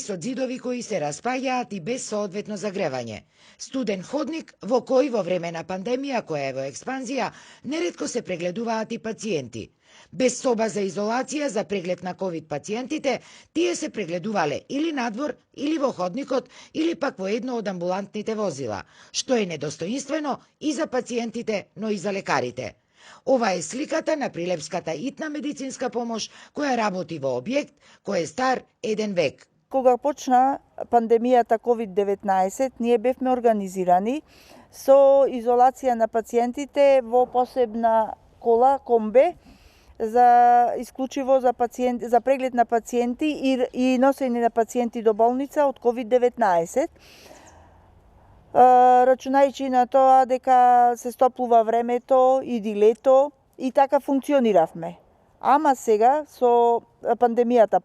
со ѕидови кои се распаѓаат и без соодветно загревање. Студен ходник во кој во време на пандемија која е во експанзија неретко се прегледуваат и пациенти. Без соба за изолација за преглед на ковид пациентите, тие се прегледувале или надвор, или во ходникот, или пак во едно од амбулантните возила, што е недостоинствено и за пациентите, но и за лекарите. Ова е сликата на Прилепската итна медицинска помош која работи во објект кој е стар 1 век. Кога почна пандемијата COVID-19, ние бевме организирани со изолација на пациентите во посебна кола, комбе, за исклучиво за преглед на пациенти и носење на пациенти до болница од COVID-19. Рачунајќи на тоа дека се стоплува времето, иди лето и така функциониравме. Ама сега со пандемијата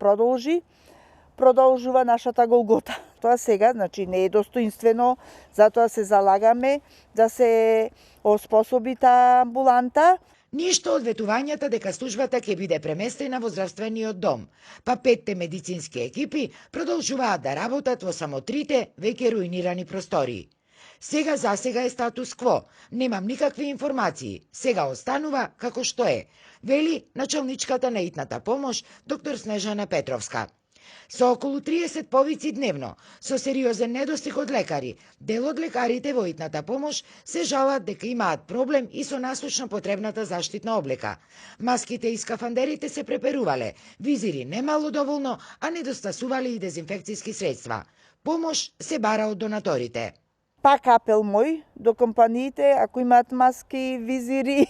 продолжува нашата голгота. Тоа сега, значи, не е достоинствено, затоа се залагаме да се оспособи таа амбуланта. Ништо од ветувањата дека службата ќе биде преместена во здравствениот дом, па 5 медицински екипи продолжуваат да работат во само 3 веќе руинирани простории. Сега засега е статус кво, немам никакви информации, сега останува како што е, вели началничката на итната помош, доктор Снежана Петровска. Со околу 30 повици дневно, со сериозен недостиг од лекари, дел од лекарите во итната помош се жалат дека имаат проблем и со насочно потребната заштитна облека. Маските и скафандерите се преперувале, визири немало доволно, а недостасувале и дезинфекцијски средства. Помош се бара од донаторите. Пак апел мој до компаниите, ако имаат маски, визири,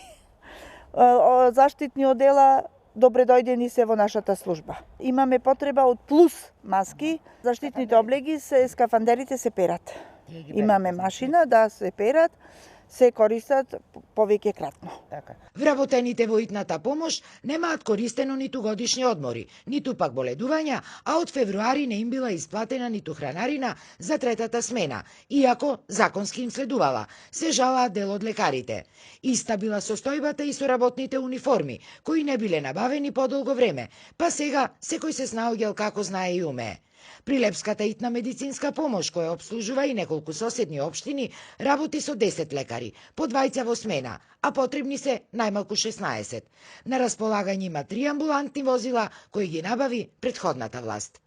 заштитни одела, добре дојдени се во нашата служба. Имаме потреба од плюс маски, заштитните облеги, скафандерите се перат. Имаме машина да се перат, се користат повеќе кратно. Вработените во итната помош немаат користено ниту годишни одмори, ниту пак боледувања, а од февруари не им била исплатена ниту хранарина за 3-та смена, иако законски им следувала, се жалаат дел од лекарите. Иста била состојбата и со работните униформи, кои не биле набавени подолго време, па сега секој се снаоѓал како знае и умее. Прилепската итна медицинска помош, која обслужува и неколку соседни општини, работи со 10 лекари, по 2 во смена, а потребни се најмалку 16. На располагање има 3 амбулантни возила кои ги набави претходната власт.